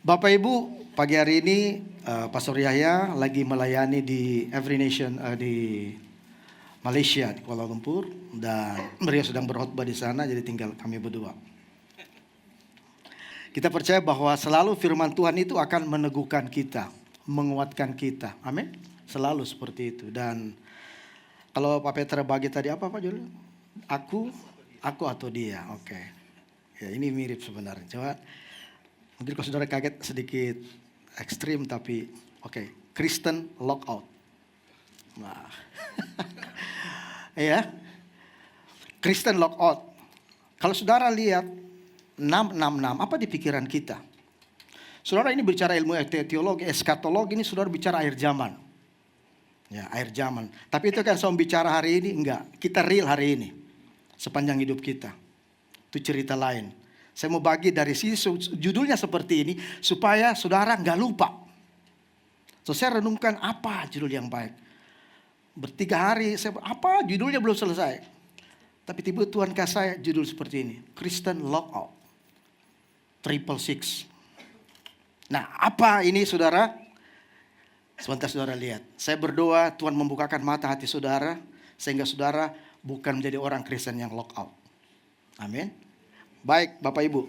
Bapak Ibu, pagi hari ini Pastor Yahya lagi melayani di Every Nation di Malaysia, di Kuala Lumpur, dan beliau sedang berkhotbah di sana, jadi tinggal kami berdua. Kita percaya bahwa selalu firman Tuhan itu akan meneguhkan kita, menguatkan kita. Amin. Selalu seperti itu. Dan kalau Pak Petra bagi tadi apa Pak Jul? Aku atau dia. Oke. Ya, ini mirip sebenarnya. Coba mungkin kalau saudara kaget sedikit ekstrim, tapi oke. Kristen lockout. Nah. Ya. Kristen lockout. Kalau saudara lihat 666, apa di pikiran kita? Saudara ini bicara ilmu teologi, eskatologi, ini saudara bicara akhir zaman. Ya, akhir zaman. Tapi itu kan saya bicara hari ini, enggak. Kita real hari ini. Sepanjang hidup kita. Itu cerita lain. Saya mau bagi dari sisi judulnya seperti ini supaya saudara nggak lupa. So, saya renungkan apa judul yang baik. Bertiga hari, apa judulnya belum selesai. Tapi tiba Tuhan kasih saya judul seperti ini. Kristen Lockout. 666. Nah, apa ini saudara? Sebentar saudara lihat. Saya berdoa Tuhan membukakan mata hati saudara. Sehingga saudara bukan menjadi orang Kristen yang lockout. Amin. Baik Bapak Ibu.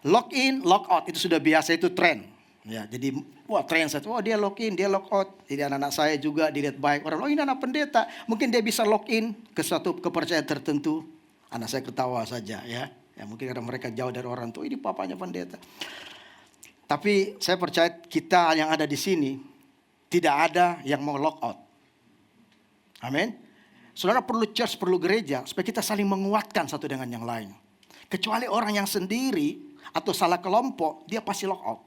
Lock in, lock out itu sudah biasa, itu tren. Ya, jadi tren saya, dia lock in, dia lock out. Jadi anak-anak saya juga dilihat baik orang, ini anak pendeta, mungkin dia bisa lock in ke suatu kepercayaan tertentu. Anak saya ketawa saja ya. Ya mungkin karena mereka jauh dari orang tua, ini papanya pendeta. Tapi saya percaya kita yang ada di sini tidak ada yang mau lock out. Amin. Saudara perlu church, perlu gereja supaya kita saling menguatkan satu dengan yang lain. Kecuali orang yang sendiri atau salah kelompok, dia pasti lock out.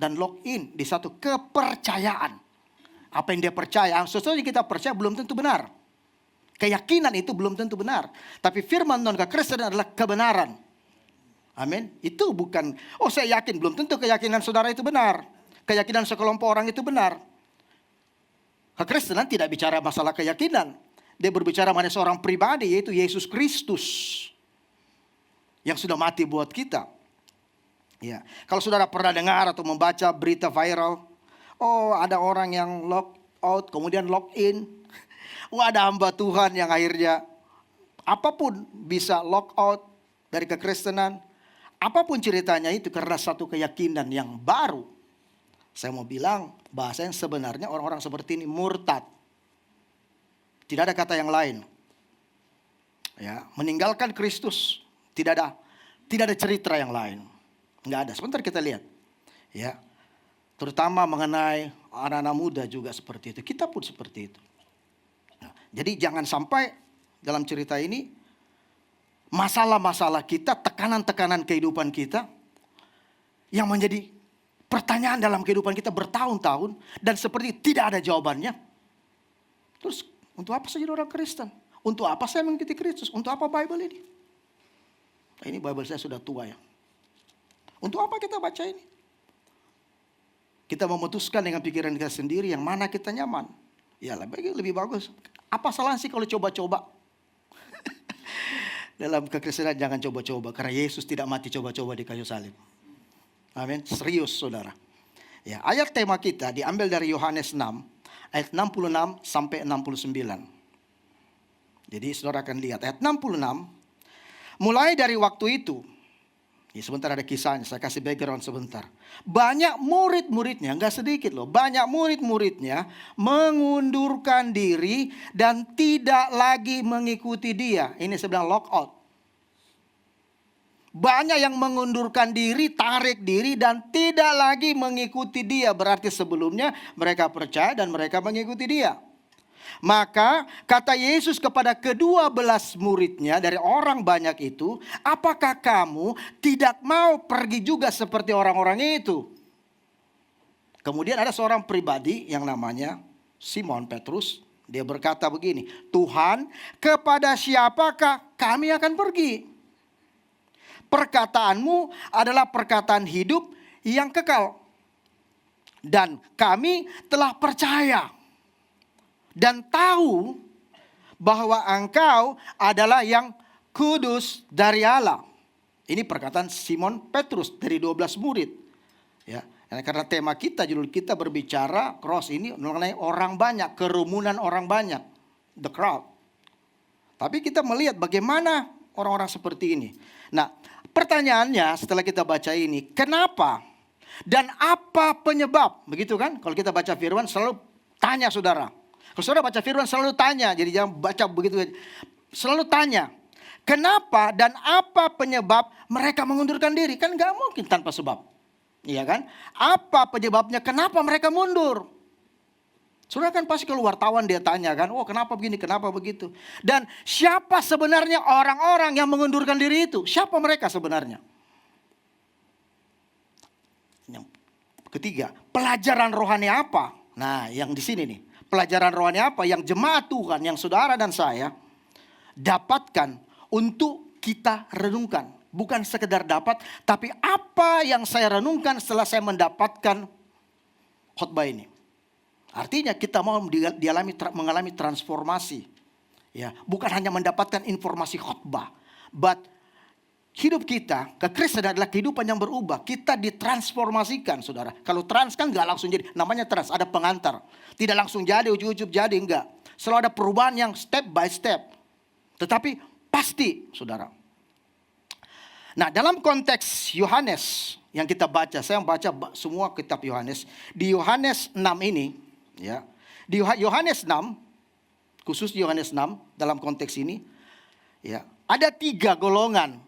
Dan lock in di satu kepercayaan. Apa yang dia percaya, sesuatu yang kita percaya belum tentu benar. Keyakinan itu belum tentu benar. Tapi firman non kekristenan adalah kebenaran. Amin. Itu bukan, saya yakin, belum tentu keyakinan saudara itu benar. Keyakinan sekelompok orang itu benar. Kekristenan tidak bicara masalah keyakinan. Dia berbicara mengenai seorang pribadi, yaitu Yesus Kristus. Yang sudah mati buat kita. Ya. Kalau saudara pernah dengar atau membaca berita viral. Ada orang yang lock out, kemudian lock in. Ada hamba Tuhan yang akhirnya apapun bisa lock out dari kekristenan. Apapun ceritanya itu karena satu keyakinan yang baru. Saya mau bilang bahasanya sebenarnya orang-orang seperti ini murtad. Tidak ada kata yang lain. Ya, meninggalkan Kristus. Tidak ada cerita yang lain. Enggak ada. Sebentar kita lihat. Ya. Terutama mengenai anak-anak muda juga seperti itu. Kita pun seperti itu. Nah, jadi jangan sampai dalam cerita ini masalah-masalah kita, tekanan-tekanan kehidupan kita yang menjadi pertanyaan dalam kehidupan kita bertahun-tahun dan seperti tidak ada jawabannya. Terus untuk apa saya jadi orang Kristen? Untuk apa saya mengikuti Kristus? Untuk apa Bible ini? Ini Bible saya sudah tua ya. Untuk apa kita baca ini? Kita memutuskan dengan pikiran kita sendiri yang mana kita nyaman. Ya lebih bagus. Apa salah sih kalau coba-coba? Dalam kekristenan jangan coba-coba. Karena Yesus tidak mati coba-coba di kayu salib. Amin. Serius saudara. Ya, ayat tema kita diambil dari Yohanes 6. Ayat 66 sampai 69. Jadi saudara akan lihat. Ayat 66. Mulai dari waktu itu, sebentar ada kisahnya, saya kasih background sebentar. Banyak murid-muridnya, enggak sedikit loh, banyak murid-muridnya mengundurkan diri dan tidak lagi mengikuti dia. Ini saya bilang lock out. Banyak yang mengundurkan diri, tarik diri dan tidak lagi mengikuti dia. Berarti sebelumnya mereka percaya dan mereka mengikuti dia. Maka kata Yesus kepada ke-12 muridnya dari orang banyak itu, apakah kamu tidak mau pergi juga seperti orang-orang itu? Kemudian ada seorang pribadi yang namanya Simon Petrus. Dia berkata begini, Tuhan, kepada siapakah kami akan pergi? Perkataanmu adalah perkataan hidup yang kekal. Dan kami telah percaya dan tahu bahwa engkau adalah yang kudus dari Allah. Ini perkataan Simon Petrus dari 12 murid. Ya, karena tema kita, judul kita berbicara cross ini mengenai orang banyak, kerumunan orang banyak, the crowd. Tapi kita melihat bagaimana orang-orang seperti ini. Nah, pertanyaannya setelah kita baca ini, kenapa dan apa penyebab? Begitu kan? Kalau kita baca firman selalu tanya saudara. Kalau saudara baca firman selalu tanya, jadi jangan baca begitu. Selalu tanya, kenapa dan apa penyebab mereka mengundurkan diri? Kan gak mungkin tanpa sebab. Iya kan? Apa penyebabnya? Kenapa mereka mundur? Saudara kan pasti kalau wartawan dia tanya kan, oh kenapa begini, kenapa begitu. Dan siapa sebenarnya orang-orang yang mengundurkan diri itu? Siapa mereka sebenarnya? Yang ketiga, pelajaran rohani apa? Nah yang di sini nih, pelajaran rohani apa yang jemaat Tuhan, yang saudara dan saya dapatkan untuk kita renungkan. Bukan sekedar dapat, tapi apa yang saya renungkan setelah saya mendapatkan khotbah ini. Artinya kita mau mengalami transformasi. Ya, bukan hanya mendapatkan informasi khotbah, but hidup kita, kekristenan adalah kehidupan yang berubah. Kita ditransformasikan, saudara. Kalau trans kan nggak langsung jadi, namanya trans, ada pengantar. Tidak langsung jadi, ujuk-ujuk jadi, enggak. Selalu ada perubahan yang step by step. Tetapi pasti, saudara. Nah, dalam konteks Yohanes yang kita baca, saya membaca semua kitab Yohanes. Di Yohanes 6 ini, ya, di Yohanes 6, khusus di Yohanes 6 dalam konteks ini, ya, ada 3 golongan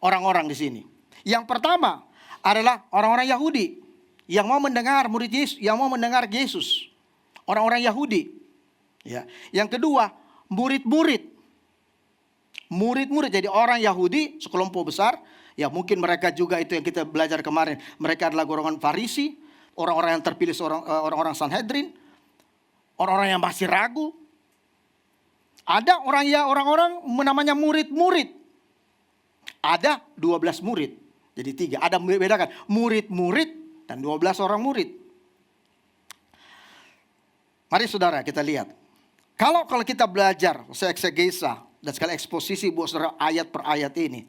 orang-orang di sini. Yang pertama adalah orang-orang Yahudi yang mau mendengar murid Yesus, yang mau mendengar Yesus. Orang-orang Yahudi. Ya. Yang kedua, murid-murid. Murid-murid, jadi orang Yahudi sekelompok besar. Ya mungkin mereka juga itu yang kita belajar kemarin. Mereka adalah golongan Farisi, orang-orang yang terpilih orang-orang Sanhedrin, orang-orang yang masih ragu. Ada orang-orang namanya murid-murid. Ada 12 murid. Jadi 3. Ada membedakan murid-murid dan 12 orang murid. Mari saudara kita lihat. Kalau kita belajar, saya eksegesa dan sekali eksposisi buat saudara ayat per ayat ini.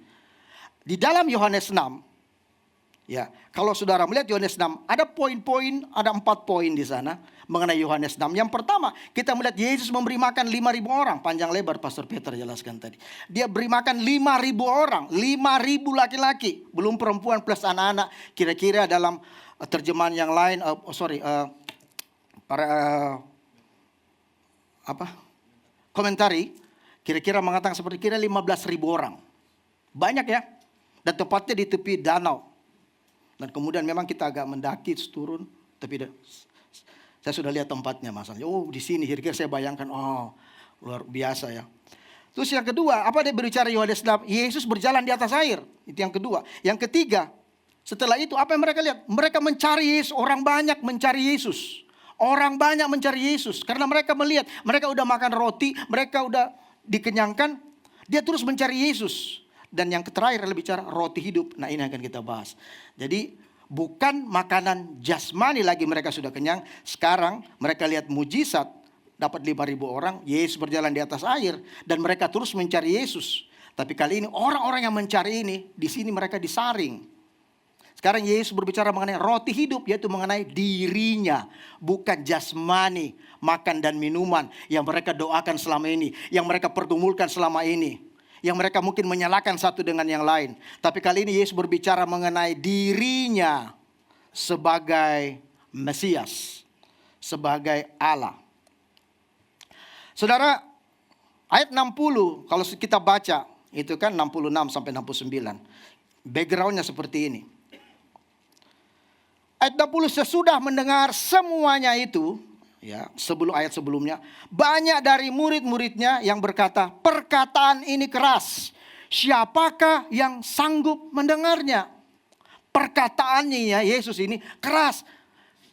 Di dalam Yohanes 6, ya, kalau saudara melihat Yohanes 6, ada poin-poin, ada 4 poin di sana mengenai Yohanes 6. Yang pertama, kita melihat Yesus memberi makan 5.000 orang. Panjang lebar Pastor Peter jelaskan tadi. Dia beri makan 5.000 orang, 5.000 laki-laki, belum perempuan plus anak-anak. Kira-kira dalam terjemahan yang lain, komentari, kira-kira mengatakan seperti kira 15.000 orang. Banyak ya. Dan tepatnya di tepi danau. Dan kemudian memang kita agak mendaki turun, tapi saya sudah lihat tempatnya masalahnya. Oh di sini kira-kira saya bayangkan, oh luar biasa ya. Terus yang kedua, apa dia berbicara Yohanes 6? Yesus berjalan di atas air. Itu yang kedua. Yang ketiga, setelah itu apa yang mereka lihat? Mereka mencari Yesus, orang banyak mencari Yesus. Orang banyak mencari Yesus karena mereka melihat, mereka udah makan roti, mereka udah dikenyangkan, dia terus mencari Yesus. Dan yang terakhir adalah bicara roti hidup. Nah ini akan kita bahas. Jadi bukan makanan jasmani lagi mereka sudah kenyang. Sekarang mereka lihat mujizat. Dapat 5.000 orang. Yesus berjalan di atas air. Dan mereka terus mencari Yesus. Tapi kali ini orang-orang yang mencari ini. Di sini mereka disaring. Sekarang Yesus berbicara mengenai roti hidup. Yaitu mengenai dirinya. Bukan jasmani. Makan dan minuman. Yang mereka doakan selama ini. Yang mereka pertumulkan selama ini. Yang mereka mungkin menyalahkan satu dengan yang lain. Tapi kali ini Yesus berbicara mengenai dirinya sebagai Mesias, sebagai Allah. Saudara, ayat 60 kalau kita baca, itu kan 66 sampai 69. Backgroundnya seperti ini. Ayat 60, sesudah mendengar semuanya itu, ya, ayat sebelumnya, banyak dari murid-muridnya yang berkata, perkataan ini keras. Siapakah yang sanggup mendengarnya? Perkataannya ya Yesus ini keras.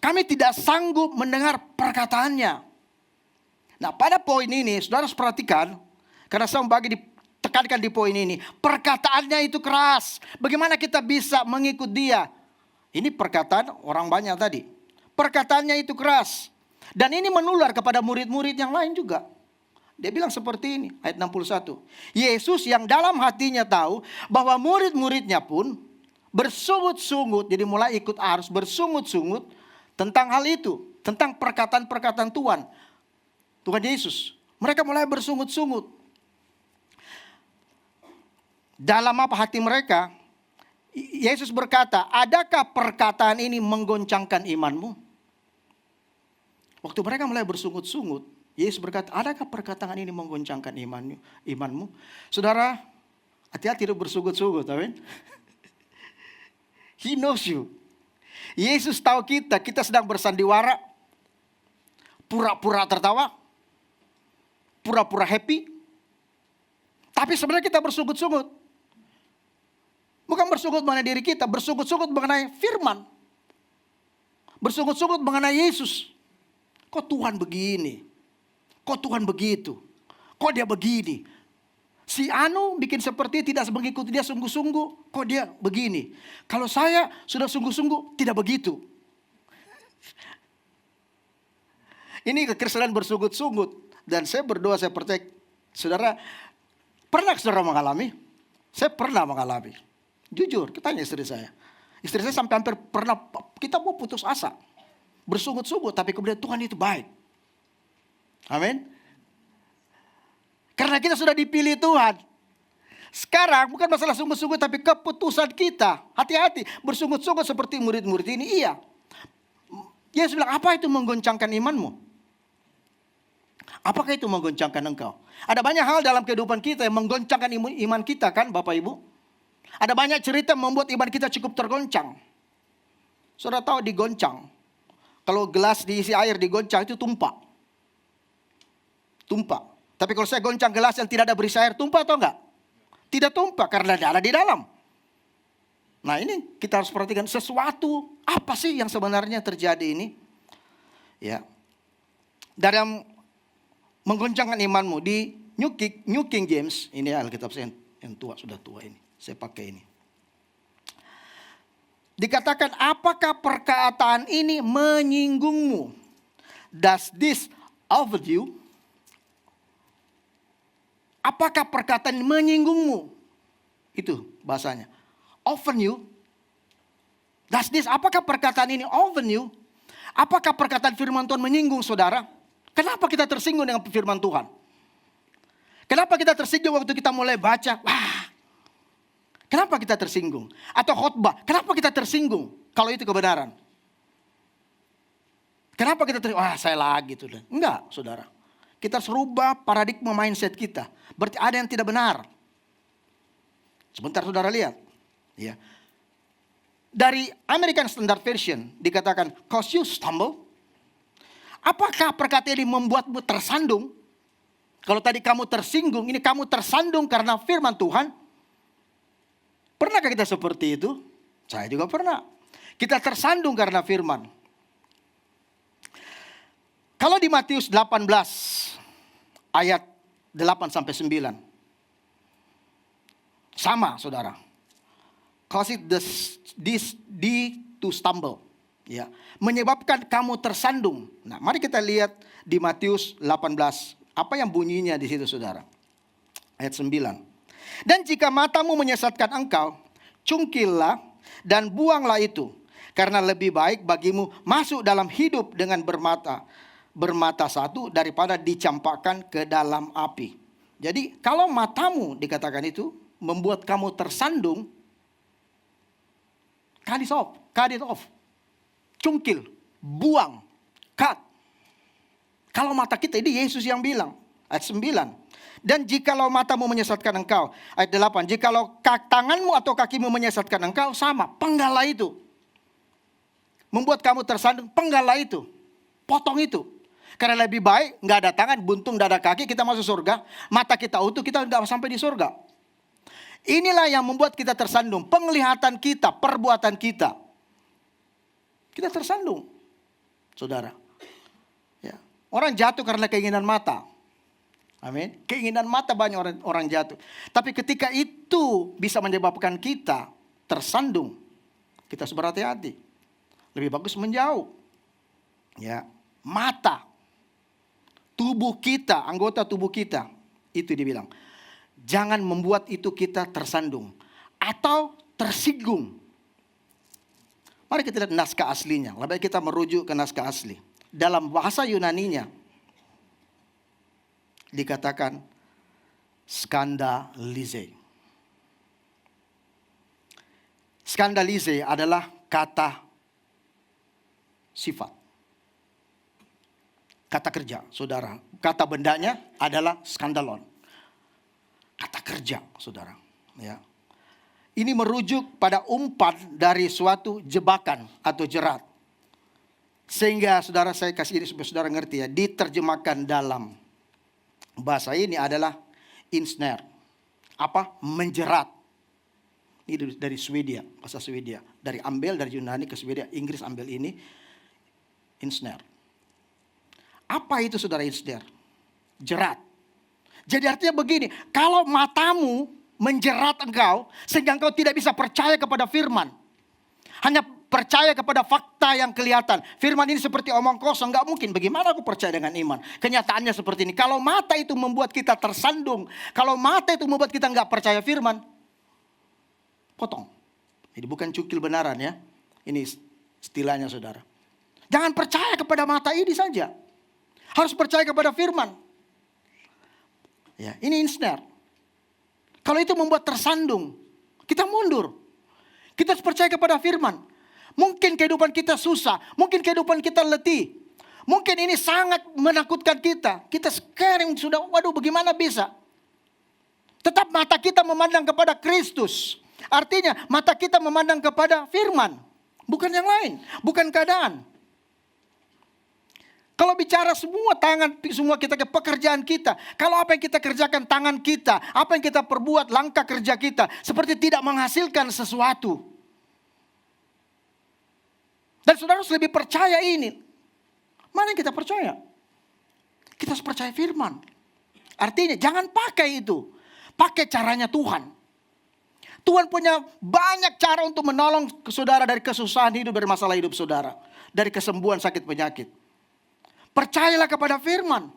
Kami tidak sanggup mendengar perkataannya. Nah pada poin ini saudara harus perhatikan. Karena saya ditekankan di poin ini. Perkataannya itu keras. Bagaimana kita bisa mengikut dia? Ini perkataan orang banyak tadi. Perkataannya itu keras. Dan ini menular kepada murid-murid yang lain juga. Dia bilang seperti ini, ayat 61. Yesus yang dalam hatinya tahu bahwa murid-muridnya pun bersungut-sungut, jadi mulai ikut arus, bersungut-sungut tentang hal itu, tentang perkataan-perkataan Tuhan Yesus. Mereka mulai bersungut-sungut. Dalam apa hati mereka? Yesus berkata, adakah perkataan ini menggoncangkan imanmu? Waktu mereka mulai bersungut-sungut, Yesus berkata, adakah perkataan ini menggoncangkan imanmu? Saudara, hati-hati lu bersungut-sungut, amin. He knows you. Yesus tahu kita sedang bersandiwara, pura-pura tertawa, pura-pura happy. Tapi sebenarnya kita bersungut-sungut. Bukan bersungut mengenai diri kita, bersungut-sungut mengenai firman. Bersungut-sungut mengenai Yesus. Kok Tuhan begini? Kok Tuhan begitu? Kok dia begini? Si Anu bikin seperti tidak mengikuti dia sungguh-sungguh. Kok dia begini? Kalau saya sudah sungguh-sungguh tidak begitu. Ini kekristenan bersungut-sungut. Dan saya berdoa, saya percaya. Saudara, pernah saudara mengalami? Saya pernah mengalami. Jujur, tanya istri saya. Istri saya sampai hampir pernah, kita mau putus asa. Bersungut-sungut, tapi kemudian Tuhan itu baik. Amin. Karena kita sudah dipilih Tuhan. Sekarang bukan masalah sungguh-sungguh, tapi keputusan kita. Hati-hati, bersungut-sungut seperti murid-murid ini, iya. Yesus bilang, apa itu menggoncangkan imanmu? Apakah itu menggoncangkan engkau? Ada banyak hal dalam kehidupan kita yang menggoncangkan iman kita, kan Bapak Ibu? Ada banyak cerita membuat iman kita cukup tergoncang. Saudara tahu digoncang. Kalau gelas diisi air digoncang itu tumpah. Tumpah. Tapi kalau saya goncang gelas yang tidak ada berisi air, tumpah atau enggak? Tidak tumpah karena ada di dalam. Nah ini kita harus perhatikan sesuatu apa sih yang sebenarnya terjadi ini. Ya. Dari menggoncangkan imanmu di New King James, ini Alkitab saya yang tua, sudah tua ini. Saya pakai ini. Dikatakan, apakah perkataan ini menyinggungmu? Does this offend you? Apakah perkataan ini menyinggungmu? Itu bahasanya. Offend you? Does this, apakah perkataan ini offend you? Apakah perkataan firman Tuhan menyinggung saudara? Kenapa kita tersinggung dengan firman Tuhan? Kenapa kita tersinggung waktu kita mulai baca? Wah, kenapa kita tersinggung? Atau khotbah, kenapa kita tersinggung kalau itu kebenaran? Kenapa kita tersinggung? Wah, saya lagi tuh. Enggak, saudara. Kita harus rubah paradigma mindset kita. Berarti ada yang tidak benar. Sebentar saudara lihat. Ya. Dari American Standard Version dikatakan, cause you stumble. Apakah perkataan ini membuatmu tersandung? Kalau tadi kamu tersinggung, ini kamu tersandung karena firman Tuhan. Pernahkah kita seperti itu? Saya juga pernah. Kita tersandung karena firman. Kalau di Matius 18 ayat 8 sampai 9. Sama saudara. Cause it this to stumble. Ya, menyebabkan kamu tersandung. Nah, mari kita lihat di Matius 18. Apa yang bunyinya di situ saudara? Ayat 9. Dan jika matamu menyesatkan engkau, cungkillah dan buanglah itu. Karena lebih baik bagimu masuk dalam hidup dengan bermata satu daripada dicampakkan ke dalam api. Jadi kalau matamu dikatakan itu membuat kamu tersandung, cut it off. Cungkil, buang, cut. Kalau mata kita, ini Yesus yang bilang. Ayat 9. Dan jikalau matamu menyesatkan engkau. Ayat 8. Jikalau tanganmu atau kakimu menyesatkan engkau, sama. Penggallah itu. Membuat kamu tersandung, penggallah itu. Potong itu. Karena lebih baik nggak ada tangan, buntung, nggak ada kaki, kita masuk surga. Mata kita utuh, kita nggak sampai di surga. Inilah yang membuat kita tersandung. Penglihatan kita, perbuatan kita. Kita tersandung, saudara. Ya. Orang jatuh karena keinginan mata. Amin. Keinginan mata banyak orang jatuh. Tapi ketika itu bisa menyebabkan kita tersandung, kita harus berhati-hati. Lebih bagus menjauh. Ya, mata. tubuh kita, anggota tubuh kita. Itu dibilang. Jangan membuat itu kita tersandung atau tersinggung. Mari kita lihat naskah aslinya. Lebih baik kita merujuk ke naskah asli. Dalam bahasa Yunaninya dikatakan skandalize. Skandalize adalah kata sifat. Kata kerja, saudara. Kata bendanya adalah skandalon. Kata kerja, saudara. Ya. Ini merujuk pada umpan dari suatu jebakan atau jerat. Sehingga saudara, saya kasih ini supaya saudara ngerti ya. Diterjemahkan dalam bahasa ini adalah insnare. Apa? Menjerat. Ini dari Swedia, bahasa Swedia. Dari Yunani ke Swedia, Inggris ambil ini. Insnare. Apa itu saudara insnare? Jerat. Jadi artinya begini, kalau matamu menjerat engkau sehingga engkau tidak bisa percaya kepada firman. Hanya percaya kepada fakta yang kelihatan. Firman ini seperti omong kosong, enggak mungkin. Bagaimana aku percaya dengan iman? Kenyataannya seperti ini. Kalau mata itu membuat kita tersandung, kalau mata itu membuat kita enggak percaya firman, potong. Jadi bukan cukil benaran ya. Ini istilahnya saudara. Jangan percaya kepada mata ini saja. Harus percaya kepada firman. Ya, ini insnare. Kalau itu membuat tersandung, kita mundur. Kita harus percaya kepada firman. Mungkin kehidupan kita susah, mungkin kehidupan kita letih. Mungkin ini sangat menakutkan kita. Kita sekarang sudah, waduh bagaimana bisa? Tetap mata kita memandang kepada Kristus. Artinya mata kita memandang kepada firman. Bukan yang lain, bukan keadaan. Kalau bicara semua kita ke pekerjaan kita. Kalau apa yang kita kerjakan tangan kita. Apa yang kita perbuat langkah kerja kita. Seperti tidak menghasilkan sesuatu. Dan saudara harus lebih percaya ini. Mana yang kita percaya? Kita harus percaya firman. Artinya jangan pakai itu. Pakai caranya Tuhan. Tuhan punya banyak cara untuk menolong saudara dari kesusahan hidup, dari masalah hidup saudara. Dari kesembuhan sakit penyakit. Percayalah kepada firman.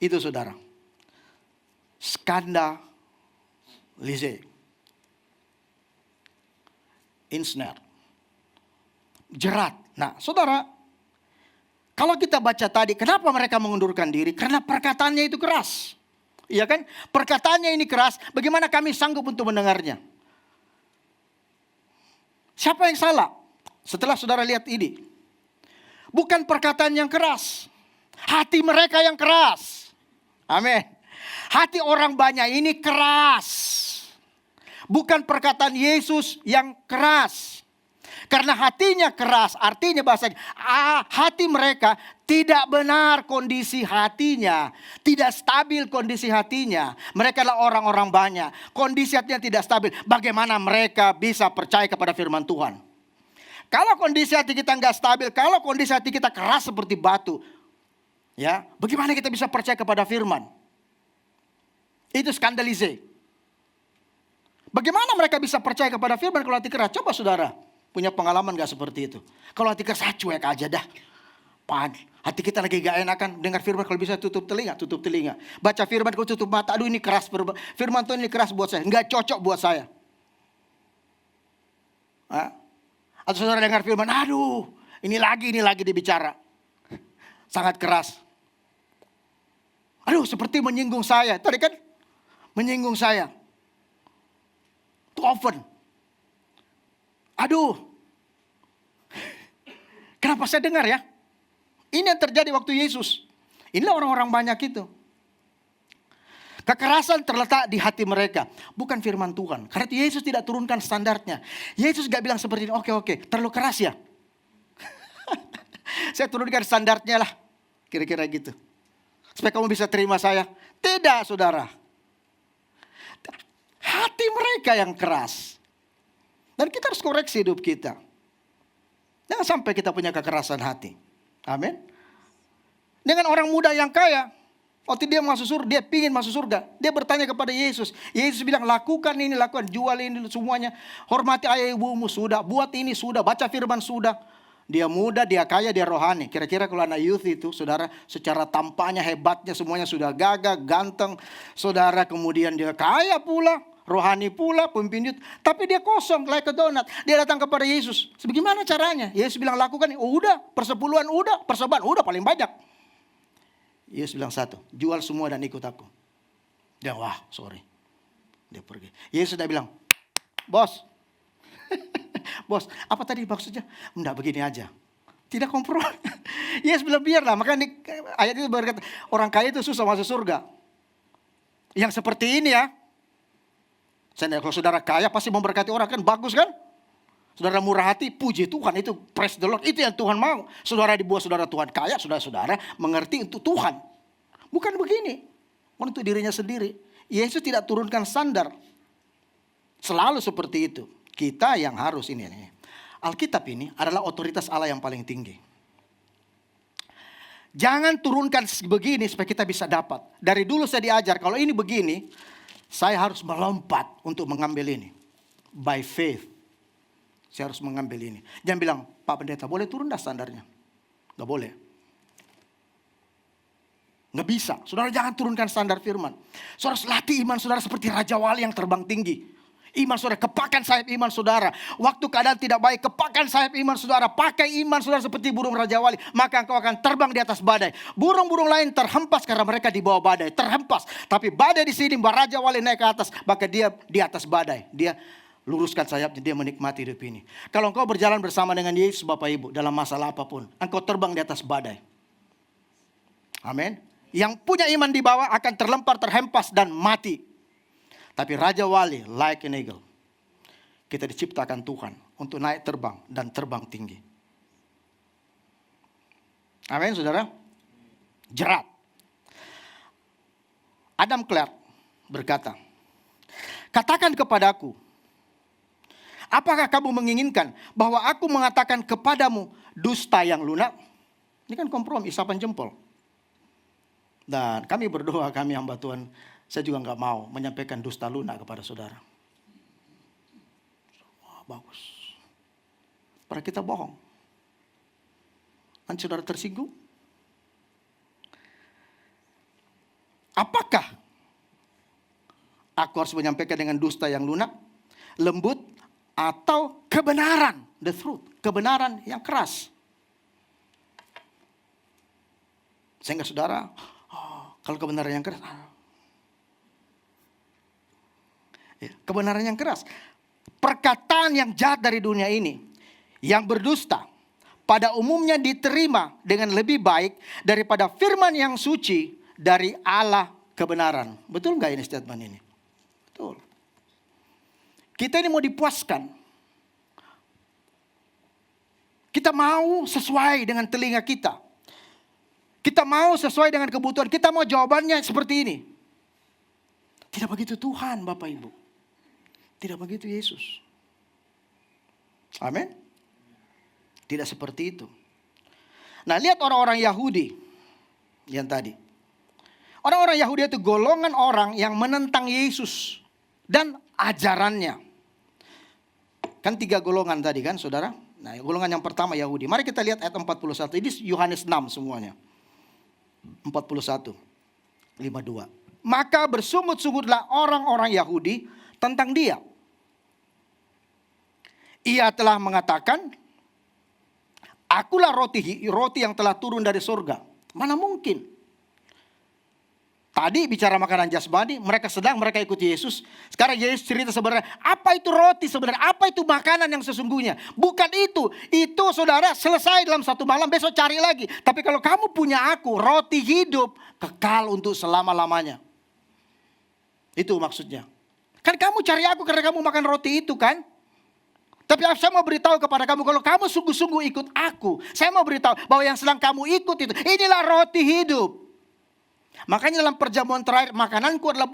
Itu saudara. Skandalize. Insnare. Jerat. Nah saudara. Kalau kita baca tadi. Kenapa mereka mengundurkan diri? Karena perkataannya itu keras. Iya kan? Perkataannya ini keras. Bagaimana kami sanggup untuk mendengarnya? Siapa yang salah? Setelah saudara lihat ini. Bukan perkataan yang keras. Hati mereka yang keras. Amin. Hati orang banyak ini keras. Bukan perkataan Yesus yang keras. Karena hatinya keras. Artinya bahasanya. Hati mereka tidak benar kondisi hatinya. Tidak stabil kondisi hatinya. Mereka adalah orang-orang banyak. Kondisi hatinya tidak stabil. Bagaimana mereka bisa percaya kepada firman Tuhan? Kalau kondisi hati kita nggak stabil, kalau kondisi hati kita keras seperti batu, ya, bagaimana kita bisa percaya kepada firman? Itu skandalize. Bagaimana mereka bisa percaya kepada firman kalau hati keras? Coba saudara, punya pengalaman nggak seperti itu? Kalau hati keras, cuek aja dah. Hati kita lagi gak enakan dengar firman, kalau bisa tutup telinga. Baca firman, kalau tutup mata, aduh ini keras. Firman Tuhan ini keras buat saya, nggak cocok buat saya. Atau saudara dengar firman, aduh ini lagi dibicara. Sangat keras. Aduh seperti menyinggung saya. Tadi kan menyinggung saya. Too often. Aduh. Kenapa saya dengar ya? Ini yang terjadi waktu Yesus. Inilah orang-orang banyak itu. Kekerasan terletak di hati mereka. Bukan firman Tuhan. Karena Yesus tidak turunkan standarnya. Yesus gak bilang seperti ini. Oke, terlalu keras ya. Saya turunkan standarnya lah. Kira-kira gitu. Supaya kamu bisa terima saya. Tidak saudara. Hati mereka yang keras. Dan kita harus koreksi hidup kita. Jangan sampai kita punya kekerasan hati. Amin. Dengan orang muda yang kaya. Waktu dia masuk surga, dia pingin masuk surga. Dia bertanya kepada Yesus. Yesus bilang, lakukan ini, jual ini semuanya. Hormati ayah ibumu sudah, buat ini sudah, baca firman sudah. Dia muda, dia kaya, dia rohani. Kira-kira kalau anak youth itu, saudara, secara tampaknya, hebatnya, semuanya sudah gagah, ganteng. Saudara, kemudian dia kaya pula, rohani pula, pemimpin youth. Tapi dia kosong, like a donut. Dia datang kepada Yesus. Bagaimana caranya? Yesus bilang lakukan, udah, persepuluhan udah, persembahan udah paling banyak. Yesus bilang satu, jual semua dan ikut aku. Dia, wah sorry. Dia pergi. Yesus sudah bilang, bos. Bos, apa tadi maksudnya? Enggak, begini aja. Tidak kompromi. Yesus bilang biarlah. Makanya ayat itu berkata, orang kaya itu susah masuk surga. Yang seperti ini ya. Kalau saudara kaya pasti memberkati orang, kan bagus kan? Saudara murah hati, puji Tuhan, itu praise the Lord. Itu yang Tuhan mau. Saudara dibuat saudara Tuhan kaya, saudara-saudara mengerti untuk Tuhan. Bukan begini. Untuk dirinya sendiri. Yesus tidak turunkan standar. Selalu seperti itu. Kita yang harus ini. Alkitab ini adalah otoritas Allah yang paling tinggi. Jangan turunkan begini supaya kita bisa dapat. Dari dulu saya diajar, kalau ini begini, saya harus melompat untuk mengambil ini. By faith. Saya harus mengambil ini. Jangan bilang, Pak Pendeta, boleh turun dah standarnya. Gak boleh. Gak bisa. Saudara jangan turunkan standar firman. Saudara harus latih iman saudara seperti Raja Wali yang terbang tinggi. Iman saudara, kepakan sayap iman saudara. Waktu keadaan tidak baik, kepakan sayap iman saudara. Pakai iman saudara seperti burung Raja Wali. Maka engkau akan terbang di atas badai. Burung-burung lain terhempas karena mereka di bawah badai. Terhempas. Tapi badai di sini, Raja Wali naik ke atas. Maka dia di atas badai. Dia luruskan sayapnya, dia menikmati hidup ini. Kalau engkau berjalan bersama dengan Yesus Bapak Ibu, dalam masalah apapun, engkau terbang di atas badai. Amin. Yang punya iman di bawah akan terlempar, terhempas dan mati. Tapi Raja Wali, like an eagle. Kita diciptakan Tuhan untuk naik terbang dan terbang tinggi. Amin, saudara. Jerat. Adam Clark berkata, katakan kepadaku, apakah kamu menginginkan bahwa aku mengatakan kepadamu dusta yang lunak? Ini kan kompromi, isapan jempol. Dan kami berdoa, kami hamba Tuhan, saya juga nggak mau menyampaikan dusta lunak kepada saudara. Wah, bagus. Para kita bohong. Nanti saudara tersinggung. Apakah aku harus menyampaikan dengan dusta yang lunak, lembut, atau kebenaran, the truth, kebenaran yang keras? Sehingga saudara, kalau kebenaran yang keras, kebenaran yang keras. Perkataan yang jahat dari dunia ini, yang berdusta, pada umumnya diterima dengan lebih baik daripada firman yang suci dari Allah kebenaran. Betul nggak ini statement ini? Betul. Kita ini mau dipuaskan. Kita mau sesuai dengan telinga kita. Kita mau sesuai dengan kebutuhan. Kita mau jawabannya seperti ini. Tidak begitu Tuhan, Bapak Ibu. Tidak begitu Yesus. Amin. Tidak seperti itu. Nah, lihat orang-orang Yahudi yang tadi. Orang-orang Yahudi itu golongan orang yang menentang Yesus dan ajarannya. Kan 3 golongan tadi kan, saudara. Nah, golongan yang pertama Yahudi. Mari kita lihat ayat 41. Ini Yohanes 6 semuanya. 41. 52. Maka bersungut-sungutlah orang-orang Yahudi tentang dia. Ia telah mengatakan, akulah roti yang telah turun dari surga. Mana mungkin? Tadi bicara makanan jasmani, mereka ikuti Yesus. Sekarang Yesus cerita sebenarnya, apa itu roti sebenarnya? Apa itu makanan yang sesungguhnya? Bukan itu. Itu saudara selesai dalam 1 malam, besok cari lagi. Tapi kalau kamu punya aku, roti hidup, kekal untuk selama-lamanya. Itu maksudnya. Kan kamu cari aku karena kamu makan roti itu kan? Tapi saya mau beritahu kepada kamu, kalau kamu sungguh-sungguh ikut aku, saya mau beritahu bahwa yang sedang kamu ikut itu, inilah roti hidup. Makanya dalam perjamuan terakhir, makananku adalah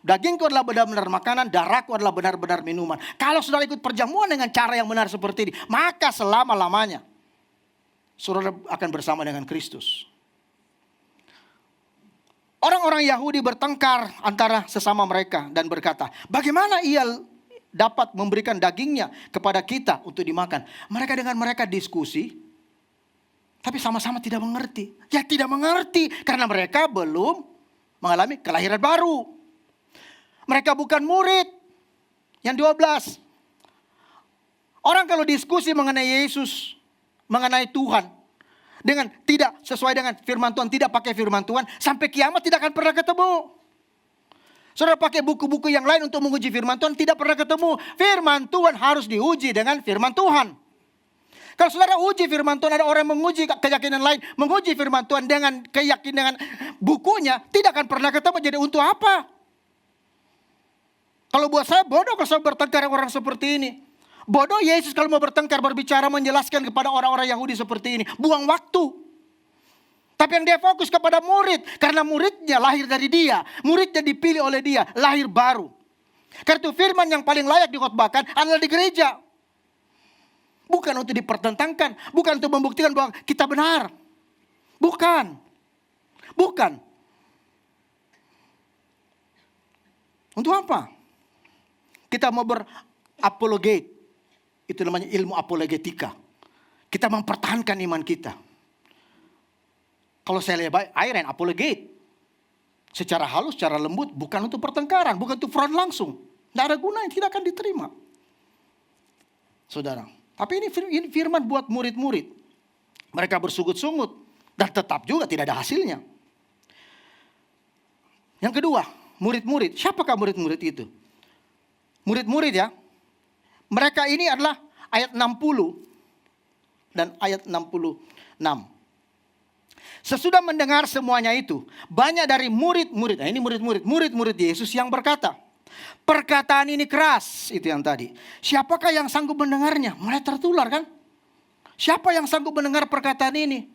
dagingku adalah benar-benar makanan, darahku adalah benar-benar minuman. Kalau saudara ikut perjamuan dengan cara yang benar seperti ini, maka selama-lamanya saudara akan bersama dengan Kristus. Orang-orang Yahudi bertengkar antara sesama mereka dan berkata, bagaimana ia dapat memberikan dagingnya kepada kita untuk dimakan. Mereka diskusi, tapi sama-sama tidak mengerti. Ya tidak mengerti, karena mereka belum mengalami kelahiran baru. Mereka bukan murid yang 12. Orang kalau diskusi mengenai Yesus, mengenai Tuhan, dengan tidak sesuai dengan firman Tuhan, tidak pakai firman Tuhan, sampai kiamat tidak akan pernah ketemu. Saudara pakai buku-buku yang lain untuk menguji firman Tuhan, tidak pernah ketemu. Firman Tuhan harus diuji dengan firman Tuhan. Kalau saudara uji firman Tuhan, ada orang yang menguji keyakinan lain, menguji firman Tuhan dengan keyakinan bukunya, tidak akan pernah ketemu. Jadi untuk apa? Kalau buat saya bodoh kalau saya bertengkar dengan orang seperti ini. Bodoh Yesus kalau mau bertengkar, berbicara, menjelaskan kepada orang-orang Yahudi seperti ini. Buang waktu. Tapi yang dia fokus kepada murid. Karena muridnya lahir dari dia. Muridnya dipilih oleh dia. Lahir baru. Karena itu firman yang paling layak dikhotbahkan adalah di gereja. Bukan untuk dipertentangkan. Bukan untuk membuktikan bahwa kita benar. Bukan. Bukan. Untuk apa? Kita mau berapologet. Itu namanya ilmu apologetika. Kita mempertahankan iman kita. Kalau saya lihat baik, iron apologet. Secara halus, secara lembut, bukan untuk pertengkaran, bukan untuk front langsung. Tidak ada gunanya, tidak akan diterima. Saudara, tapi ini firman buat murid-murid. Mereka bersungut-sungut dan tetap juga tidak ada hasilnya. Yang kedua, murid-murid. Siapakah murid-murid itu? Murid-murid ya. Mereka ini adalah ayat 60 dan ayat 66. Sesudah mendengar semuanya itu, banyak dari murid-murid, nah ini murid-murid Yesus yang berkata, perkataan ini keras, itu yang tadi. Siapakah yang sanggup mendengarnya? Mulai tertular kan? Siapa yang sanggup mendengar perkataan ini?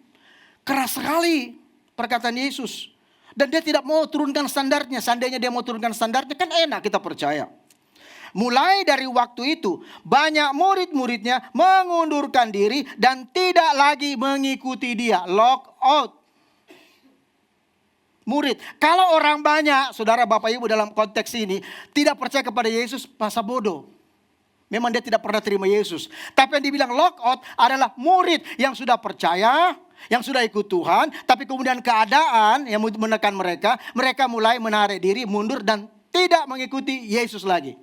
Keras sekali perkataan Yesus. Dan dia tidak mau turunkan standarnya. Seandainya dia mau turunkan standarnya kan enak kita percaya. Mulai dari waktu itu, banyak murid-muridnya mengundurkan diri dan tidak lagi mengikuti dia. Lock out. Murid. Kalau orang banyak, saudara Bapak Ibu dalam konteks ini, tidak percaya kepada Yesus, masa bodoh. Memang dia tidak pernah terima Yesus. Tapi yang dibilang lock out adalah murid yang sudah percaya, yang sudah ikut Tuhan. Tapi kemudian keadaan yang menekan mereka, mereka mulai menarik diri, mundur dan tidak mengikuti Yesus lagi.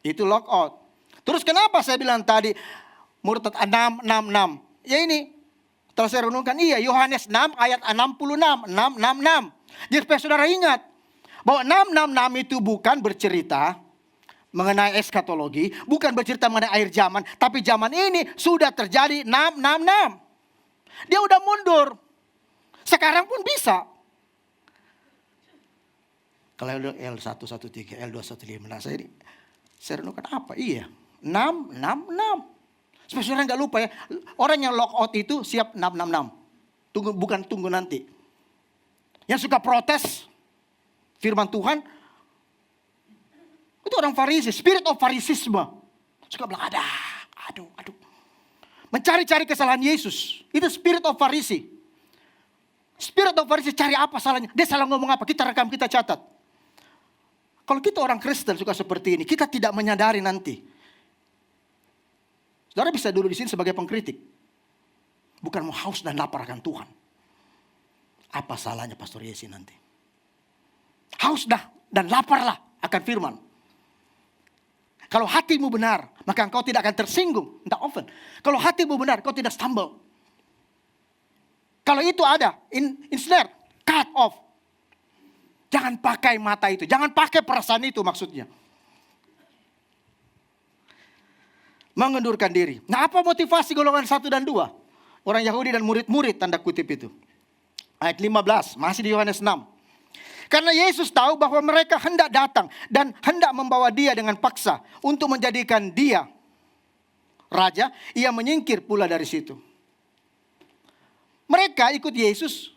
Itu lock out. Terus kenapa saya bilang tadi Murtad 6. Ya ini, terus saya renungkan, iya Yohanes 6 ayat 66, 6. Jadi supaya saudara ingat bahwa 666 itu bukan bercerita mengenai eskatologi, bukan bercerita mengenai akhir zaman, tapi zaman ini sudah terjadi 666. Dia udah mundur. Sekarang pun bisa. Kalau L113, L215, nah saya renungkan apa? Iya, 666. Supaya saudara nggak lupa ya, orang yang lock out itu siap 666. Tunggu nanti. Yang suka protes firman Tuhan, itu orang Farisi, spirit of Farisisme. Suka bilang, aduh. Mencari-cari kesalahan Yesus. Itu spirit of Farisi. Spirit of Farisi cari apa salahnya. Dia salah ngomong apa, kita rekam, kita catat. Kalau kita orang Kristen suka seperti ini, kita tidak menyadari nanti. Saudara bisa dulu di sini sebagai pengkritik. Bukan mau haus dan lapar akan Tuhan. Apa salahnya Pastor Yesi nanti? Haus dan laparlah akan firman. Kalau hatimu benar, maka engkau tidak akan tersinggung. Tidak often. Kalau hatimu benar, kau tidak stumble. Kalau itu ada, ensnare, cut off. Jangan pakai mata itu, jangan pakai perasaan itu maksudnya. Mengundurkan diri. Nah, apa motivasi golongan 1 dan 2? Orang Yahudi dan murid-murid tanda kutip itu. Ayat 15, masih di Yohanes 6. Karena Yesus tahu bahwa mereka hendak datang dan hendak membawa dia dengan paksa untuk menjadikan dia raja, ia menyingkir pula dari situ. Mereka ikut Yesus,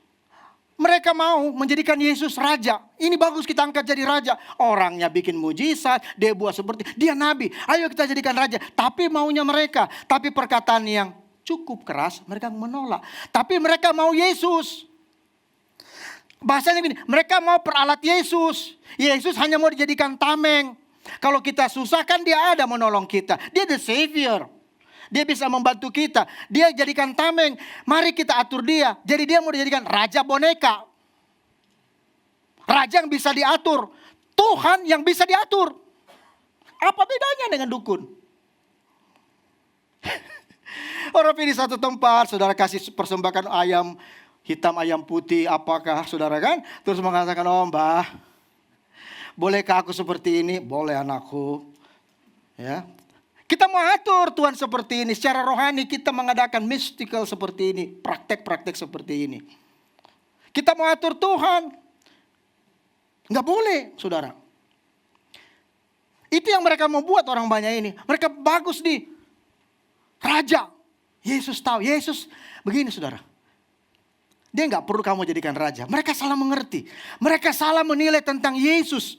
mereka mau menjadikan Yesus raja. Ini bagus kita angkat jadi raja. Orangnya bikin mujizat, dia buat seperti, dia nabi. Ayo kita jadikan raja. Tapi maunya mereka, tapi perkataan yang cukup keras, mereka menolak. Tapi mereka mau Yesus. Bahasanya begini, mereka mau peralat Yesus. Yesus hanya mau dijadikan tameng. Kalau kita susah kan dia ada menolong kita. Dia the savior. Dia bisa membantu kita. Dia jadikan tameng. Mari kita atur dia. Jadi dia mau dijadikan raja boneka. Raja yang bisa diatur. Tuhan yang bisa diatur. Apa bedanya dengan dukun? Orang pilih satu tempat, saudara kasih persembahkan ayam hitam, ayam putih, apakah saudara kan? Terus mengatakan, oh mbah, bolehkah aku seperti ini? Boleh anakku. Ya, kita mau atur Tuhan seperti ini. Secara rohani kita mengadakan mystical seperti ini. Praktek-praktek seperti ini. Kita mau atur Tuhan. Nggak boleh, saudara. Itu yang mereka membuat orang banyak ini. Mereka bagus di raja. Yesus tahu. Yesus begini, saudara. Dia nggak perlu kamu jadikan raja. Mereka salah mengerti. Mereka salah menilai tentang Yesus.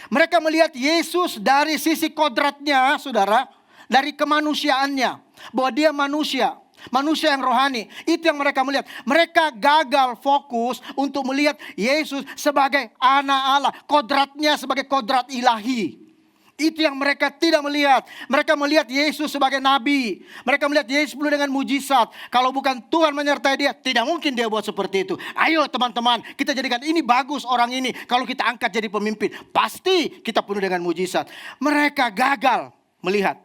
Mereka melihat Yesus dari sisi kodratnya, saudara. Dari kemanusiaannya. Bahwa dia manusia. Manusia yang rohani. Itu yang mereka melihat. Mereka gagal fokus untuk melihat Yesus sebagai anak Allah. Kodratnya sebagai kodrat ilahi. Itu yang mereka tidak melihat. Mereka melihat Yesus sebagai nabi. Mereka melihat Yesus penuh dengan mujizat. Kalau bukan Tuhan menyertai dia, tidak mungkin dia buat seperti itu. Ayo teman-teman, kita jadikan ini bagus orang ini. Kalau kita angkat jadi pemimpin, pasti kita penuh dengan mujizat. Mereka gagal melihat.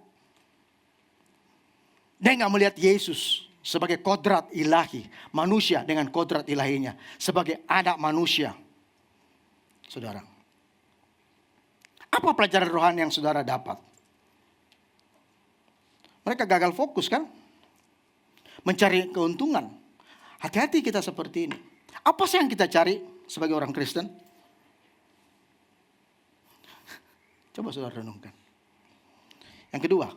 Dia nggak melihat Yesus sebagai kodrat ilahi. Manusia dengan kodrat ilahinya. Sebagai anak manusia. Saudara. Apa pelajaran rohani yang saudara dapat? Mereka gagal fokus kan? Mencari keuntungan. Hati-hati kita seperti ini. Apa sih yang kita cari sebagai orang Kristen? Coba saudara renungkan. Yang kedua.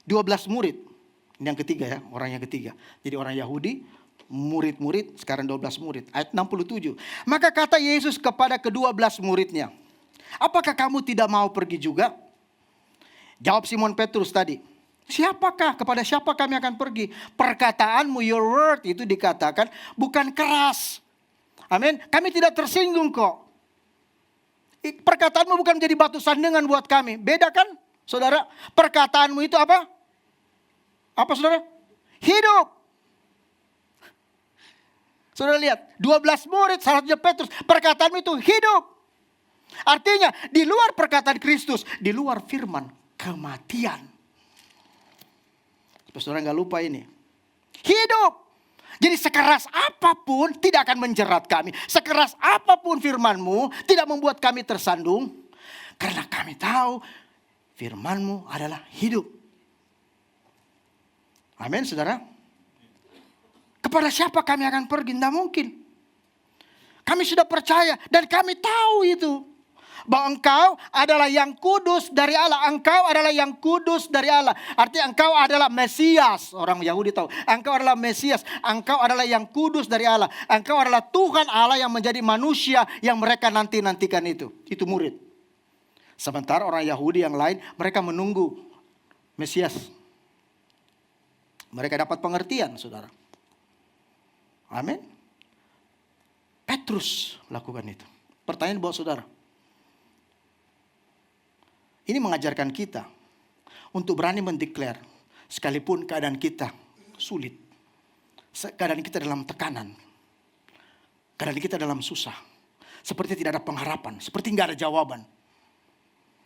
12 murid. Ini yang ketiga ya, orang yang ketiga. Jadi orang Yahudi, murid-murid, sekarang 12 murid. Ayat 67. Maka kata Yesus kepada ke-12 muridnya, apakah kamu tidak mau pergi juga? Jawab Simon Petrus tadi, siapakah, kepada siapa kami akan pergi? Perkataanmu, your word, itu dikatakan bukan keras. Amin. Kami tidak tersinggung kok. Perkataanmu bukan menjadi batu sandungan buat kami. Beda kan, saudara? Perkataanmu itu apa? Apa saudara? Hidup. Saudara lihat, 12 murid, salah satunya Petrus, perkataanmu itu hidup. Artinya, di luar perkataan Kristus, di luar firman, kematian. Saudara nggak lupa ini. Hidup. Jadi sekeras apapun tidak akan menjerat kami. Sekeras apapun firman-Mu tidak membuat kami tersandung. Karena kami tahu firman-Mu adalah hidup. Amin, saudara. Kepada siapa kami akan pergi? Tidak mungkin. Kami sudah percaya dan kami tahu itu. Bahwa engkau adalah yang kudus dari Allah. Engkau adalah yang kudus dari Allah. Artinya engkau adalah Mesias. Orang Yahudi tahu. Engkau adalah Mesias. Engkau adalah yang kudus dari Allah. Engkau adalah Tuhan Allah yang menjadi manusia yang mereka nanti-nantikan itu. Itu murid. Sementara orang Yahudi yang lain mereka menunggu Mesias. Mereka dapat pengertian, saudara. Amin. Petrus lakukan itu. Pertanyaan buat saudara. Ini mengajarkan kita untuk berani mendeklar sekalipun keadaan kita sulit. Keadaan kita dalam tekanan. Keadaan kita dalam susah. Seperti tidak ada pengharapan. Seperti nggak ada jawaban.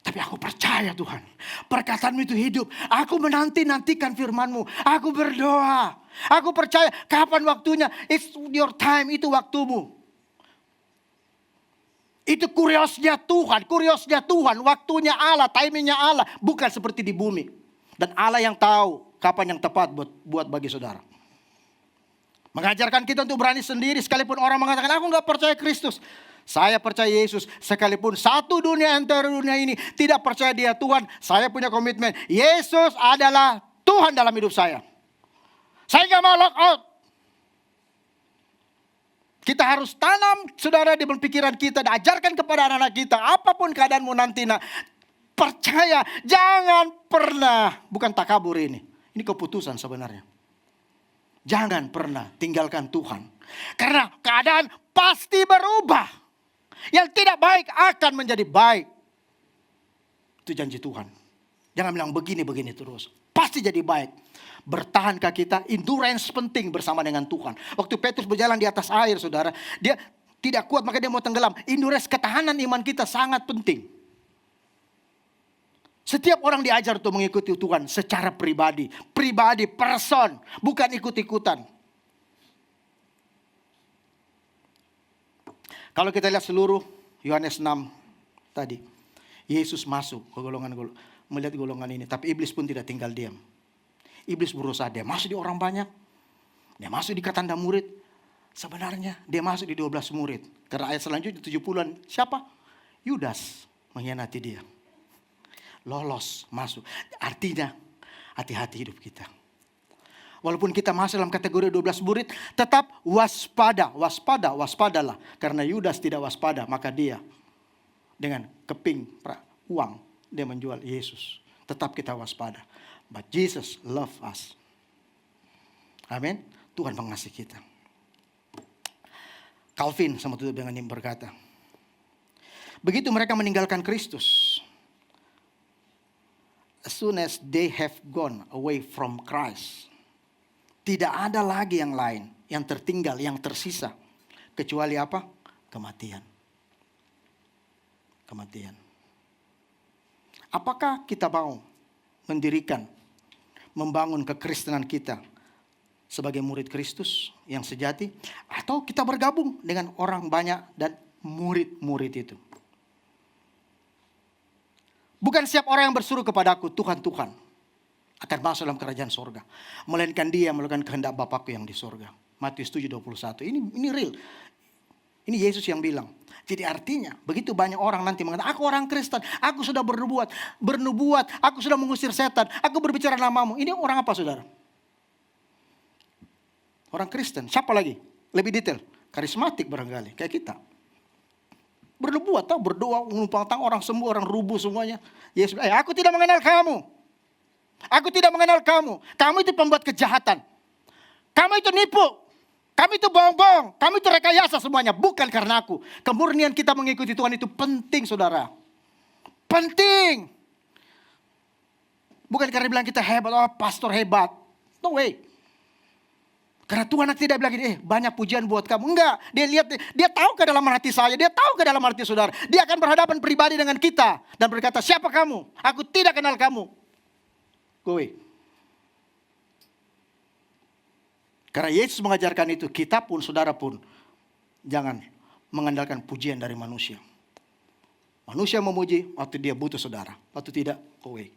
Tapi aku percaya Tuhan. Perkataanmu itu hidup. Aku menanti-nantikan firman-Mu. Aku berdoa. Aku percaya kapan waktunya. It's your time. Itu waktumu. Itu kuriosnya Tuhan. Kuriosnya Tuhan. Waktunya Allah. Timingnya Allah. Bukan seperti di bumi. Dan Allah yang tahu kapan yang tepat buat bagi saudara. Mengajarkan kita untuk berani sendiri. Sekalipun orang mengatakan aku gak percaya Kristus. Saya percaya Yesus. Sekalipun satu dunia antara dunia ini tidak percaya dia Tuhan. Saya punya komitmen. Yesus adalah Tuhan dalam hidup saya. Saya gak mau lock out. Kita harus tanam saudara di pikiran kita. Dan ajarkan kepada anak-anak kita. Apapun keadaanmu nanti. Percaya. Jangan pernah. Bukan takabur ini. Ini keputusan sebenarnya. Jangan pernah tinggalkan Tuhan. Karena keadaan pasti berubah. Yang tidak baik akan menjadi baik. Itu janji Tuhan. Jangan bilang begini-begini terus. Pasti jadi baik. Bertahankah kita? Endurance penting bersama dengan Tuhan. Waktu Petrus berjalan di atas air, saudara, dia tidak kuat maka dia mau tenggelam. Endurance, ketahanan iman kita sangat penting. Setiap orang diajar untuk mengikuti Tuhan secara pribadi. Pribadi, person, bukan ikut-ikutan. Kalau kita lihat seluruh Yohanes 6 tadi. Yesus masuk ke melihat golongan ini. Tapi iblis pun tidak tinggal diam. Iblis berusaha, dia masuk di orang banyak. Dia masuk di tanda murid. Sebenarnya dia masuk di 12 murid. Karena ayat selanjutnya 70-an. Siapa? Yudas mengkhianati dia. Lolos masuk. Artinya hati-hati hidup kita. Walaupun kita masuk dalam kategori 12 murid, tetap waspada. Waspadalah. Karena Yudas tidak waspada, maka dia dengan keping uang, dia menjual Yesus. Tetap kita waspada. But Jesus love us. Amin. Tuhan mengasihi kita. Calvin sama tutup dengan ini berkata, begitu mereka meninggalkan Kristus, as soon as they have gone away from Christ, tidak ada lagi yang lain, yang tertinggal, yang tersisa. Kecuali apa? Kematian. Kematian. Apakah kita mau mendirikan, membangun kekristenan kita sebagai murid Kristus yang sejati? Atau kita bergabung dengan orang banyak dan murid-murid itu? Bukan setiap orang yang berseru kepadaku, Tuhan, Tuhan, akan masuk dalam kerajaan sorga. Melainkan dia yang melakukan kehendak Bapakku yang di sorga. Matius 7:21. Ini real. Ini Yesus yang bilang. Jadi artinya begitu banyak orang nanti mengatakan, aku orang Kristen, aku sudah bernubuat, aku sudah mengusir setan, aku berbicara namamu. Ini orang apa, saudara? Orang Kristen. Siapa lagi? Lebih detail. Karismatik barangkali, kayak kita. Bernubuat, berdoa, menumpang tangan, orang sembuh, orang rubuh semuanya. Yesus, aku tidak mengenal kamu. Aku tidak mengenal kamu. Kamu itu pembuat kejahatan. Kamu itu nipu. Kamu itu bohong-bohong. Kamu itu rekayasa semuanya. Bukan karena aku. Kemurnian kita mengikuti Tuhan itu penting, saudara. Penting. Bukan karena bilang kita hebat. Oh, pastor hebat. No way. Karena Tuhan tidak bilang gini, banyak pujian buat kamu. Enggak. Dia lihat, dia tahu ke dalam hati saya. Dia tahu ke dalam hati saudara. Dia akan berhadapan pribadi dengan kita. Dan berkata, siapa kamu? Aku tidak kenal kamu. Go away. Karena Yesus mengajarkan itu, kita pun, saudara pun, jangan mengandalkan pujian dari manusia. Manusia memuji waktu dia butuh saudara. Waktu tidak, go away.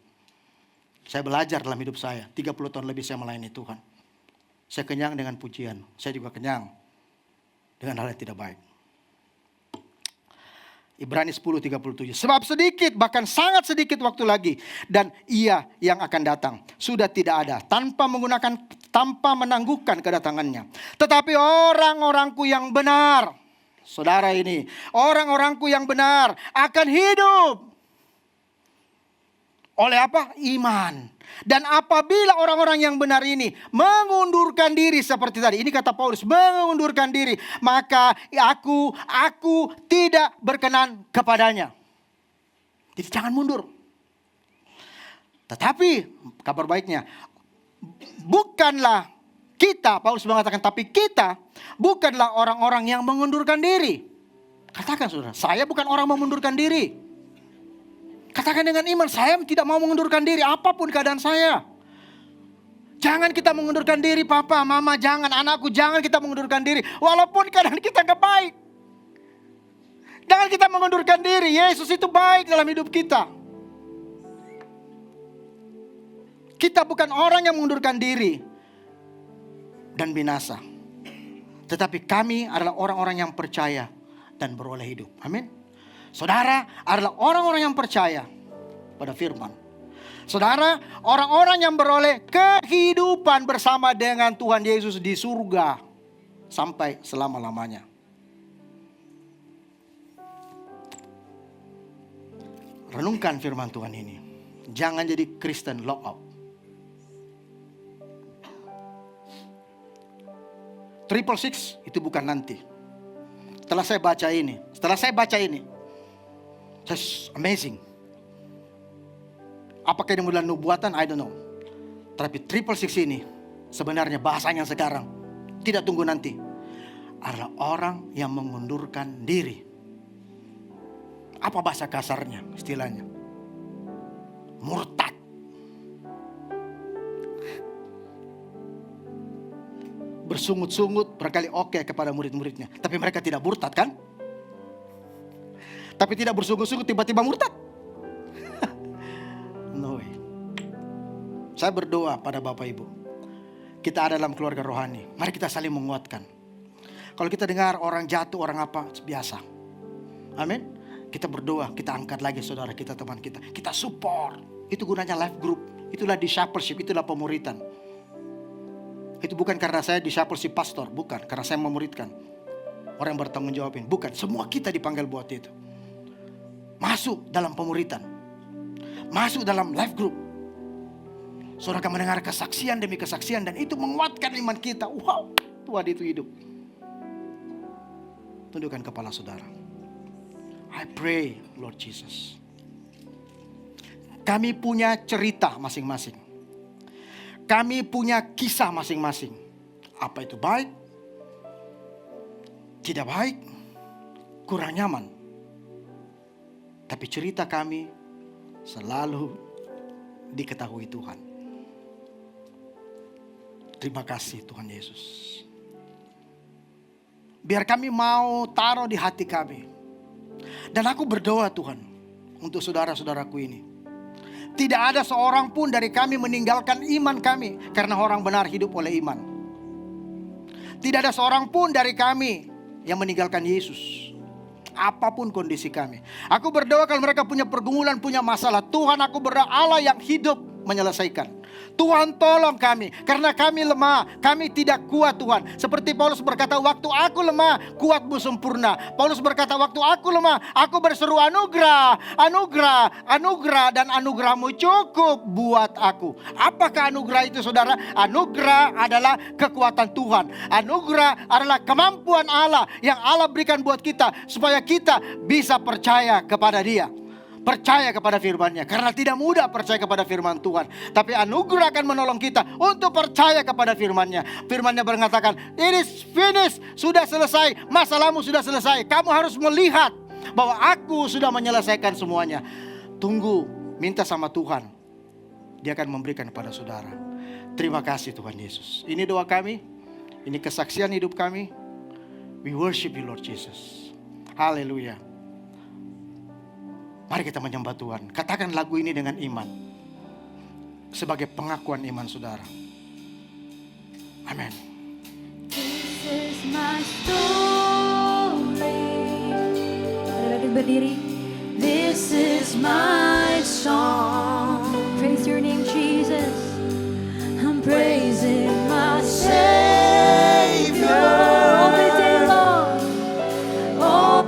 Saya belajar dalam hidup saya, 30 tahun lebih saya melayani Tuhan. Saya kenyang dengan pujian, saya juga kenyang dengan hal yang tidak baik. Ibrani 10:37. Sebab sedikit, bahkan sangat sedikit waktu lagi, dan ia yang akan datang sudah tidak ada, tanpa menangguhkan kedatangannya. Tetapi orang-orangku yang benar, saudara ini, orang-orangku yang benar akan hidup. Oleh apa? Iman. Dan apabila orang-orang yang benar ini mengundurkan diri seperti tadi. Ini kata Paulus, mengundurkan diri. Maka aku tidak berkenan kepadanya. Jadi jangan mundur. Tetapi kabar baiknya, bukanlah kita, Paulus mengatakan, tapi kita bukanlah orang-orang yang mengundurkan diri. Katakan saudara, saya bukan orang mengundurkan diri. Katakan dengan iman, saya tidak mau mengundurkan diri apapun keadaan saya. Jangan kita mengundurkan diri, papa, mama, jangan, anakku, jangan kita mengundurkan diri. Walaupun keadaan kita gak baik. Jangan kita mengundurkan diri, Yesus itu baik dalam hidup kita. Kita bukan orang yang mengundurkan diri dan binasa. Tetapi kami adalah orang-orang yang percaya dan beroleh hidup. Amin. Saudara adalah orang-orang yang percaya pada firman. Saudara, orang-orang yang beroleh kehidupan bersama dengan Tuhan Yesus di surga sampai selama-lamanya. Renungkan firman Tuhan ini. Jangan jadi Kristen lockout. 666 itu bukan nanti. Setelah saya baca ini, that's amazing. Apakah ini modal nubuatan? I don't know. Tapi 666 ini sebenarnya bahasanya sekarang, tidak tunggu nanti, adalah orang yang mengundurkan diri. Apa bahasa kasarnya, istilahnya? Murtad. Bersungut-sungut berkali oke kepada murid-muridnya, tapi mereka tidak murtad kan? Tapi tidak bersungut-sungut tiba-tiba murtad. No way. Saya berdoa pada Bapak Ibu, kita ada dalam keluarga rohani, mari kita saling menguatkan. Kalau kita dengar orang jatuh, orang apa, biasa. Amin. Kita berdoa, kita angkat lagi saudara kita, teman kita. Kita support. Itu gunanya life group. Itulah discipleship, itulah pemuritan. Itu bukan karena saya discipleship pastor, bukan. Karena saya memuridkan. Orang yang bertanggung jawabin, bukan. Semua kita dipanggil buat itu. Masuk dalam pemuritan. Masuk dalam life group. Saudara akan mendengar kesaksian demi kesaksian, dan itu menguatkan iman kita. Wow, Tuhan itu hidup. Tundukkan kepala saudara. I pray, Lord Jesus. Kami punya cerita masing-masing. Kami punya kisah masing-masing. Apa itu baik? Tidak baik? Kurang nyaman? Tapi cerita kami selalu diketahui Tuhan. Terima kasih Tuhan Yesus. Biar kami mau taruh di hati kami. Dan aku berdoa Tuhan untuk saudara-saudaraku ini. Tidak ada seorang pun dari kami meninggalkan iman kami, karena orang benar hidup oleh iman. Tidak ada seorang pun dari kami yang meninggalkan Yesus. Apapun kondisi kami. Aku berdoa kalau mereka punya pergumulan, punya masalah, Tuhan, aku berdoa Allah yang hidup menyelesaikan. Tuhan tolong kami, karena kami lemah, kami tidak kuat Tuhan. Seperti Paulus berkata, waktu aku lemah, kuatmu sempurna. Paulus berkata, waktu aku lemah, aku berseru anugerah, anugerah, anugerah, dan anugerahmu cukup buat aku. Apakah anugerah itu saudara? Anugerah adalah kekuatan Tuhan. Anugerah adalah kemampuan Allah yang Allah berikan buat kita, supaya kita bisa percaya kepada Dia. Percaya kepada firman-Nya. Karena tidak mudah percaya kepada firman Tuhan. Tapi anugerah akan menolong kita untuk percaya kepada firman-Nya. Firman-Nya mengatakan, it is finished. Sudah selesai. Masalahmu sudah selesai. Kamu harus melihat bahwa aku sudah menyelesaikan semuanya. Tunggu. Minta sama Tuhan. Dia akan memberikan kepada saudara. Terima kasih Tuhan Yesus. Ini doa kami. Ini kesaksian hidup kami. We worship you Lord Jesus. Haleluya. Mari kita menyembah Tuhan. Katakan lagu ini dengan iman. Sebagai pengakuan iman saudara. Amin. This is my story. Mari berdiri. This is my song. Praise your name Jesus. I'm praising my Savior all the day long. Oh.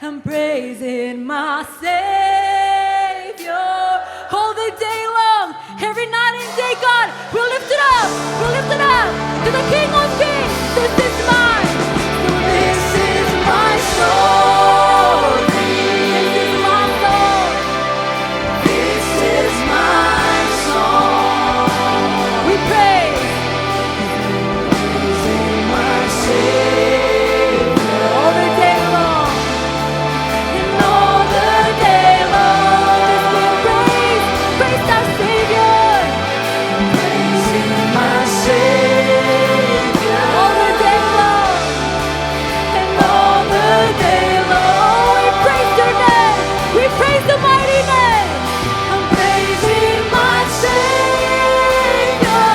I'm praising my Savior all the day. lift it up to the King of Kings. This is mine. So this is my song. This is my song. This is my song. We praise. Praising my Savior all the day long. And all the day long, we praise our Savior. Praising my Savior all the day long, and all the day long, we praise your name. We praise the mighty name. I'm praising my Savior,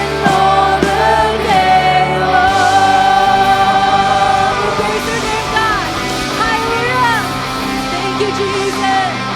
and all the day long. We praise your name, God. Hallelujah. Thank you, Jesus.